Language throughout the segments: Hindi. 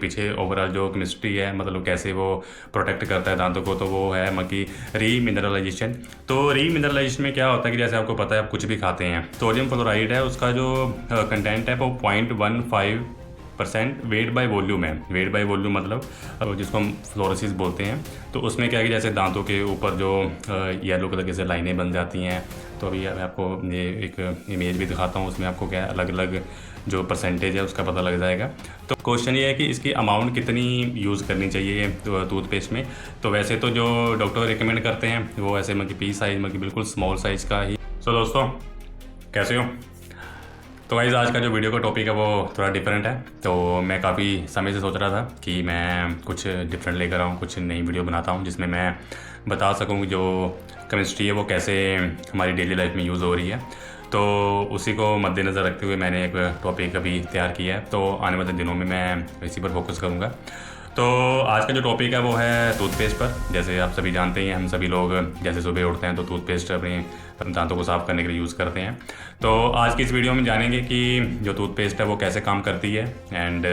पीछे ओवरऑल जो केमिस्ट्री है, मतलब कैसे वो प्रोटेक्ट करता है दांतों को, तो वो है मतलब रीमिनरलाइजेशन। तो रीमिनरलाइजेशन में क्या होता है कि जैसे आपको पता है आप कुछ भी खाते हैं, सोडियम फ्लोराइड है उसका जो कंटेंट है वो 0.15% वेट बाय वॉल्यूम है। वेट बाय वॉल्यूम मतलब जिसको हम फ्लोरोसिस बोलते हैं। तो उसमें क्या है कि जैसे दांतों के ऊपर जो येलो कलर के से लाइनें बन जाती हैं, तो अभी मैं आपको ये एक इमेज भी दिखाता हूँ, उसमें आपको क्या अलग अलग जो परसेंटेज है उसका पता लग जाएगा। तो क्वेश्चन ये है कि इसकी अमाउंट कितनी यूज़ करनी चाहिए टूथपेस्ट में। तो वैसे तो जो डॉक्टर रिकमेंड करते हैं वो ऐसे मतलब पी साइज़ मतलब बिल्कुल स्मॉल साइज़ का ही। सो दोस्तों कैसे हो। तो गाइस आज का जो वीडियो का टॉपिक है वो थोड़ा डिफरेंट है। तो मैं काफ़ी समय से सोच रहा था कि मैं कुछ डिफरेंट लेकर आऊँ, कुछ नई वीडियो बनाता हूँ जिसमें मैं बता सकूँ कि जो केमिस्ट्री है वो कैसे हमारी डेली लाइफ में यूज़ हो रही है। तो उसी को मद्देनज़र रखते हुए मैंने एक टॉपिक अभी तैयार किया है। तो आने वाले दिनों में मैं इसी पर फोकस करूँगा। तो आज का जो टॉपिक है वो है टूथपेस्ट पर। जैसे आप सभी जानते हैं, हम सभी लोग जैसे सुबह उठते हैं तो टूथपेस्ट अपने दांतों को साफ़ करने के लिए यूज़ करते हैं। तो आज की इस वीडियो में जानेंगे कि जो टूथपेस्ट है वो कैसे काम करती है एंड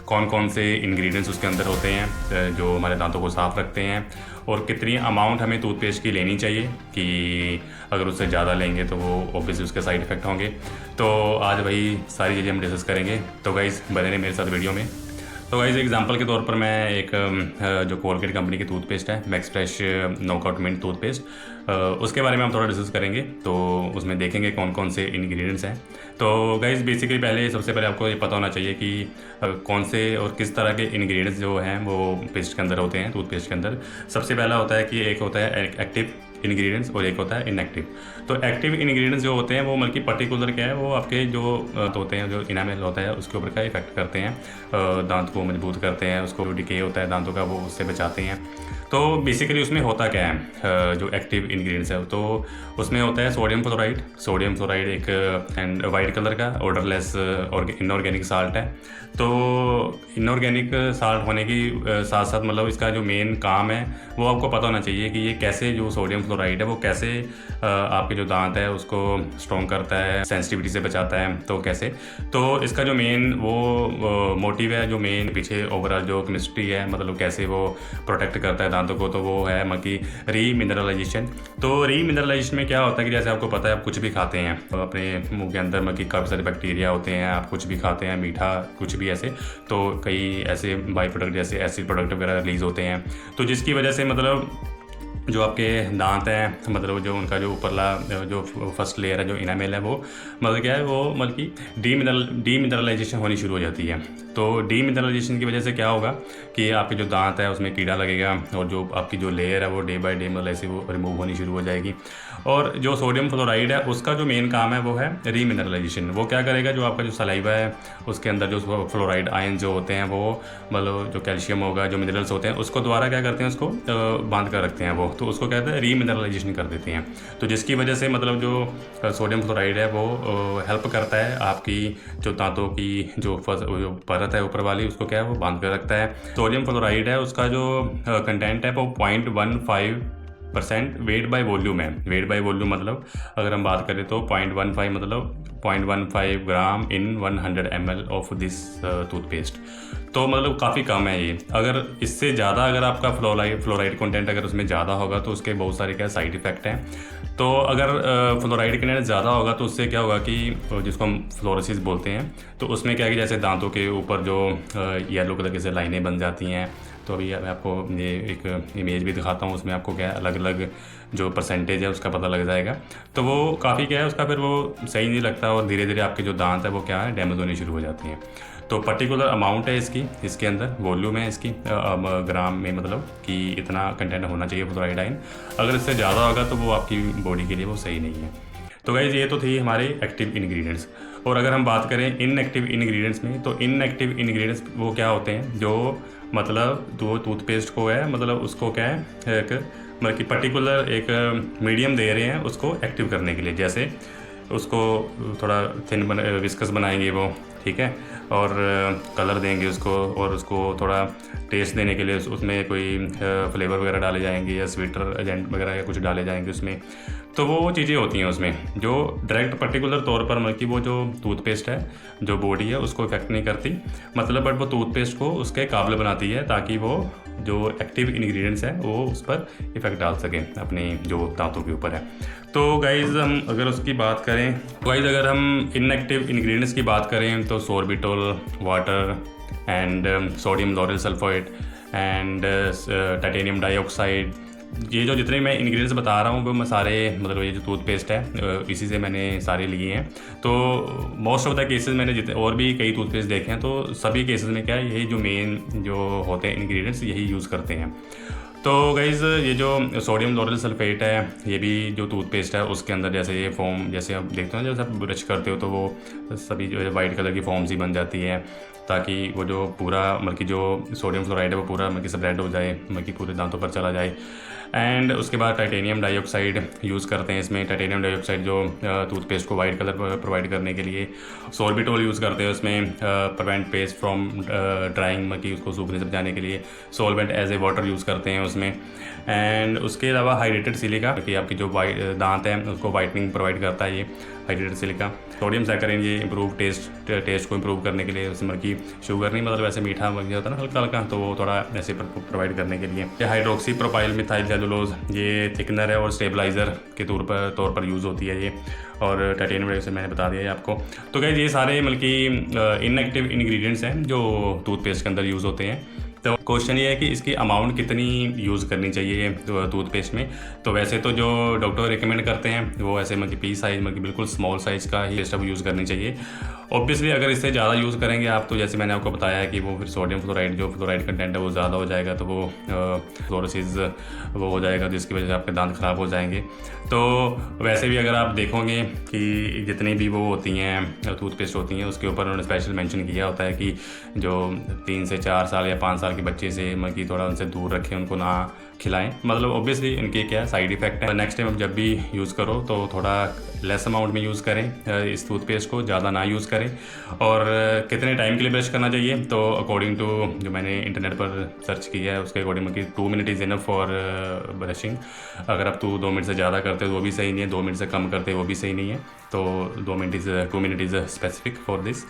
कौन कौन से इंग्रेडिएंट्स उसके अंदर होते हैं जो हमारे दांतों को साफ़ रखते हैं, और कितनी अमाउंट हमें टूथपेस्ट की लेनी चाहिए कि अगर उससे ज़्यादा लेंगे तो वो ऑब्वियसली उसके साइड इफ़ेक्ट होंगे। तो आज वही सारी चीज़ें हम डिस्कस करेंगे। तो गाइस बने रहिए मेरे साथ वीडियो में। तो गाइस एग्जांपल के तौर पर मैं एक जो कोलगेट कंपनी की टूथपेस्ट है Max Fresh knockout mint toothpaste, उसके बारे में हम थोड़ा डिस्कस करेंगे। तो उसमें देखेंगे कौन कौन से इंग्रेडिएंट्स हैं। तो गाइस बेसिकली सबसे पहले आपको ये पता होना चाहिए कि कौन से और किस तरह के इंग्रेडिएंट्स जो हैं वो पेस्ट के अंदर होते हैं। टूथपेस्ट के अंदर सबसे पहला होता है कि एक होता है एक्टिव इंग्रेडिएंट्स और एक होता है इनएक्टिव। तो एक्टिव इंग्रेडिएंट्स जो होते हैं वो मतलब पर्टिकुलर क्या है, वो आपके जो होते हैं, जो इनामेल होता है उसके ऊपर का इफेक्ट करते हैं, दांत को मजबूत करते हैं, उसको डिके होता है दांतों का वो उससे बचाते हैं। तो बेसिकली उसमें होता क्या है, जो एक्टिव इंग्रेडिएंट्स है तो उसमें होता है सोडियम फ्लोराइड। सोडियम फ्लोराइड एक एंड वाइट कलर का ऑर्डरलेस और इनऑर्गेनिक साल्ट है। तो इनऑर्गेनिक साल्ट होने की साथ साथ मतलब इसका जो मेन काम है वो आपको पता होना चाहिए कि ये कैसे जो सोडियम फ्लोराइड है वो कैसे आपके जो दांत है उसको स्ट्रॉन्ग करता है, सेंसिटिविटी से बचाता है। तो कैसे, तो इसका जो मेन वो मोटिव है, जो मेन पीछे ओवरऑल जो केमिस्ट्री है, मतलब कैसे वो प्रोटेक्ट करता है दांतों को, तो वो है मतलब रीमिनरलाइजेशन। तो रीमिनरलाइजेशन में क्या होता है कि जैसे आपको पता है आप कुछ भी खाते हैं तो अपने मुंह के अंदर मतलब काफ़ी सारे बैक्टीरिया होते हैं, आप कुछ भी खाते हैं मीठा कुछ भी ऐसे, तो कई ऐसे बाई प्रोडक्ट जैसे एसिड प्रोडक्ट वगैरह रिलीज़ होते हैं। तो जिसकी वजह से मतलब जो आपके दांत हैं, मतलब जो उनका जो ऊपरला जो फर्स्ट लेयर है जो इनामेल है वो मतलब क्या है, वो मतलब कि डीमिनरलाइजेशन होनी शुरू हो जाती है। तो डीमिनरलाइजेशन की वजह से क्या होगा कि आपके जो दांत है उसमें कीड़ा लगेगा और जो आपकी जो लेयर है वो डे बाय डे मतलब ऐसे वो रिमूव होनी शुरू हो जाएगी। और जो सोडियम फ्लोराइड है उसका जो मेन काम है वो है रीमिनरलाइजेशन। वो क्या करेगा, जो आपका जो सलाइवा है उसके अंदर जो फ्लोराइड आयन जो होते हैं वो मतलब जो कैल्शियम होगा, जो मिनरल्स होते हैं उसको द्वारा क्या करते हैं, उसको बांध कर रखते हैं वो, तो उसको कहते हैं रीमिनरलाइजेशन कर देते हैं। तो जिसकी वजह से मतलब जो सोडियम फ्लोराइड है वो हेल्प करता है आपकी जो दांतों की जो परत है ऊपर वाली, उसको क्या है वो बांध कर रखता है। सोडियम फ्लोराइड है उसका जो कंटेंट है वो 0.15% वेट बाय वॉल्यूम है। वेट बाय वॉल्यूम मतलब अगर हम बात करें तो 0.15 मतलब 0.15 ग्राम इन 100 ml ऑफ दिस टूथपेस्ट। तो मतलब काफ़ी कम है ये। अगर इससे ज़्यादा अगर आपका फ्लोराइड कंटेंट अगर उसमें ज़्यादा होगा तो उसके बहुत सारे क्या साइड इफ़ेक्ट हैं। तो अगर फ्लोराइड कंटेंट ज़्यादा होगा तो उससे क्या होगा कि जिसको हम फ्लोरोसिस बोलते हैं, तो उसमें क्या है कि जैसे दांतों के ऊपर जो येलो कलर की से लाइनें बन जाती हैं। तो अभी मैं आपको ये एक इमेज भी दिखाता हूँ, उसमें आपको क्या अलग अलग जो परसेंटेज है उसका पता लग जाएगा। तो वो काफ़ी क्या है उसका फिर वो सही नहीं लगता और धीरे धीरे आपके जो दांत है वो क्या है डैमेज होने शुरू हो जाती हैं। तो पर्टिकुलर अमाउंट है इसके अंदर वॉल्यूम है इसकी ग्राम में, मतलब कि इतना कंटेंट होना चाहिए फ्लोराइड आयन। अगर इससे ज़्यादा होगा तो वो आपकी बॉडी के लिए वो सही नहीं है। तो गाइस ये तो थी हमारे एक्टिव इंग्रेडिएंट्स। और अगर हम बात करें इनएक्टिव इंग्रेडिएंट्स में, तो इनएक्टिव इंग्रेडिएंट्स वो क्या होते हैं, जो मतलब दो टूथपेस्ट को है मतलब उसको क्या है एक मतलब कि पर्टिकुलर एक मीडियम दे रहे हैं उसको एक्टिव करने के लिए। जैसे उसको थोड़ा थिन विस्कस बनाएंगे वो, ठीक है, और कलर देंगे उसको, और उसको थोड़ा टेस्ट देने के लिए उसमें कोई फ्लेवर वगैरह डाले जाएंगे या स्वीटर एजेंट वगैरह या कुछ डाले जाएंगे उसमें। तो वो चीज़ें होती हैं उसमें जो डायरेक्ट पर्टिकुलर तौर पर मतलब कि वो जो टूथपेस्ट है, जो बॉडी है, उसको इफेक्ट नहीं करती, मतलब बट वो टूथपेस्ट को उसके काबिल बनाती है ताकि वो जो एक्टिव इंग्रेडिएंट्स हैं वो उस पर इफ़ेक्ट डाल सकें अपने जो दांतों के ऊपर है। तो गाइज़ हम अगर उसकी बात करें, गाइज़ अगर हम इनएक्टिव इंग्रेडिएंट्स की बात करें तो sorbitol water and sodium lauryl sulphate and titanium dioxide, ये जो जितने मैं इंग्रेडिएंट्स बता रहा हूँ वो मैं सारे मतलब ये जो टूथपेस्ट है इसी से मैंने सारे लिए हैं। तो मोस्ट ऑफ द केसेस मैंने जितने और भी कई टूथपेस्ट देखे हैं तो सभी केसेस में क्या है, यही जो मेन जो होते हैं इंग्रेडिएंट्स यही यूज़ करते हैं। तो गाइज़ ये जो सोडियम लॉरेल सल्फेट है ये भी जो टूथपेस्ट है उसके अंदर जैसे ये फोम, जैसे आप देखते हो जैसे आप ब्रश करते हो तो वो सभी जो है वाइट कलर की फोम्स ही बन जाती है, ताकि वो जो पूरा मतलब कि जो सोडियम फ्लोराइड है वो पूरा मतलब कि स्प्रेड हो जाए, मतलब कि पूरे दांतों पर चला जाए। एंड उसके बाद टाइटेनियम डाइऑक्साइड यूज़ करते हैं इसमें। टाइटेनियम डाइऑक्साइड जो टूथपेस्ट को वाइट कलर प्रोवाइड करने के लिए। सोर्बिटोल यूज़ करते हैं उसमें प्रिवेंट पेस्ट फ्रॉम ड्राइंग, मतलब कि उसको सूखने से बचाने के लिए। Solvent as a water use करते हैं उसमें। एंड उसके अलावा हाइड्रेटेड सिलिका, कि आपकी जो दांत है उसको वाइटनिंग प्रोवाइड करता है ये हाइड्रेटेड सिलिका। सोडियम सैकरिन ये इम्प्रूव टेस्ट को इम्प्रूव करने के लिए, उसमें कि शुगर नहीं मतलब ऐसे मीठा बन गया होता है ना हल्का हल्का, तो वो थोड़ा ऐसे प्रोवाइड करने के लिए। ये हाइड्रोक्सी प्रोपाइल मिथाइल सेलुलोज ये थिकनर है और स्टेबलाइज़र के तौर पर यूज़ होती है ये। और टाइटेनियम डाइऑक्साइड मैंने बता दिया है आपको। तो गाइस ये सारे मतलब कि इनएक्टिव इंग्रेडिएंट्स हैं जो टूथपेस्ट के अंदर यूज़ होते हैं। तो क्वेश्चन ये है कि इसकी अमाउंट कितनी यूज़ करनी चाहिए टूथपेस्ट में। तो वैसे तो जो डॉक्टर रिकमेंड करते हैं वो ऐसे मतलब पी साइज़ मतलब बिल्कुल स्मॉल साइज़ का ही पेस्ट यूज़ करनी चाहिए। ऑब्वियसली अगर इससे ज़्यादा यूज़ करेंगे आप तो जैसे मैंने आपको बताया है कि वो फिर सोडियम फ्लोराइड जो फ्लोराइड कंटेंट है वो ज़्यादा हो जाएगा, तो वो फ्लोरोसिस वो हो जाएगा जिसकी वजह से आपके दांत ख़राब हो जाएंगे। तो वैसे भी अगर आप देखोगे कि जितनी भी वो होती हैं टूथपेस्ट होती हैं उसके ऊपर उन्होंने स्पेशल मेंशन किया होता है कि जो 3 से 4 साल या 5 साल के बच्चे से मतलब कि थोड़ा उनसे दूर रखें, उनको ना खिलाएं। मतलब ऑब्वियसली इनके क्या साइड इफ़ेक्ट है। नेक्स्ट टाइम जब भी यूज़ करो तो थोड़ा लेस अमाउंट में यूज़ करें इस टूथपेस्ट को, ज़्यादा ना यूज़ करें। और कितने टाइम के लिए ब्रश करना चाहिए तो अकॉर्डिंग टू जो मैंने इंटरनेट पर सर्च किया है उसके अकॉर्डिंग कि 2 minute is enough for brushing. अगर आप 2 मिनट से ज़्यादा करते हो तो वो भी सही नहीं है, 2 मिनट से कम करते हो वो भी सही नहीं है। तो 2 minute is specific for this.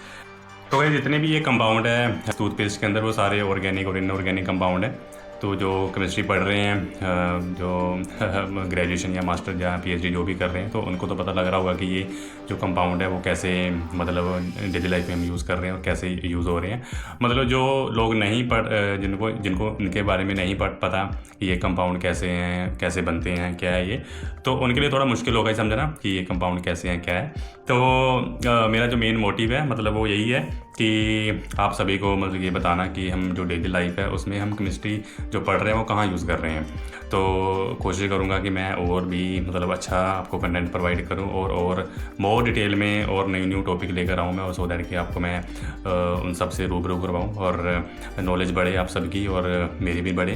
तो ये जितने भी ये कंपाउंड है टूथपेस्ट के अंदर वो सारे ऑर्गेनिक और इनऑर्गेनिक कंपाउंड है। तो जो केमिस्ट्री पढ़ रहे हैं जो ग्रेजुएशन या मास्टर या पीएचडी जो भी कर रहे हैं तो उनको तो पता लग रहा होगा कि ये जो कंपाउंड है वो कैसे मतलब डेली लाइफ में हम यूज़ कर रहे हैं और कैसे यूज़ हो रहे हैं। मतलब जो लोग नहीं जिनको इनके बारे में नहीं पता कि ये कंपाउंड कैसे हैं, कैसे बनते हैं, क्या है ये, तो उनके लिए थोड़ा मुश्किल होगा समझना कि ये कंपाउंड कैसे हैं, क्या है। तो मेरा जो मेन मोटिव है मतलब वो यही है कि आप सभी को मतलब ये बताना कि हम जो डेली लाइफ है उसमें हम केमिस्ट्री जो पढ़ रहे हैं वो कहाँ यूज़ कर रहे हैं। तो कोशिश करूँगा कि मैं और भी मतलब अच्छा आपको कंटेंट प्रोवाइड करूँ और मोर डिटेल में और न्यू टॉपिक लेकर आऊँ मैं, और सो दैट कि आपको मैं उन सब से रूबरू करवाऊँ और नॉलेज बढ़े आप सबकी और मेरी भी बढ़े।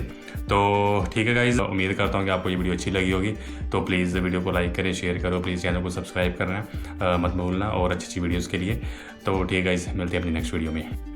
तो ठीक है गाइज़, उम्मीद करता हूँ कि आपको ये वीडियो अच्छी लगी होगी। तो प्लीज़ वीडियो को लाइक करें, शेयर करो, प्लीज़ चैनल को सब्सक्राइब करना मत भूलना और अच्छी वीडियोज़ के लिए। तो ठीक है गाइज़, मिलते हैं अपनी नेक्स्ट वीडियो में।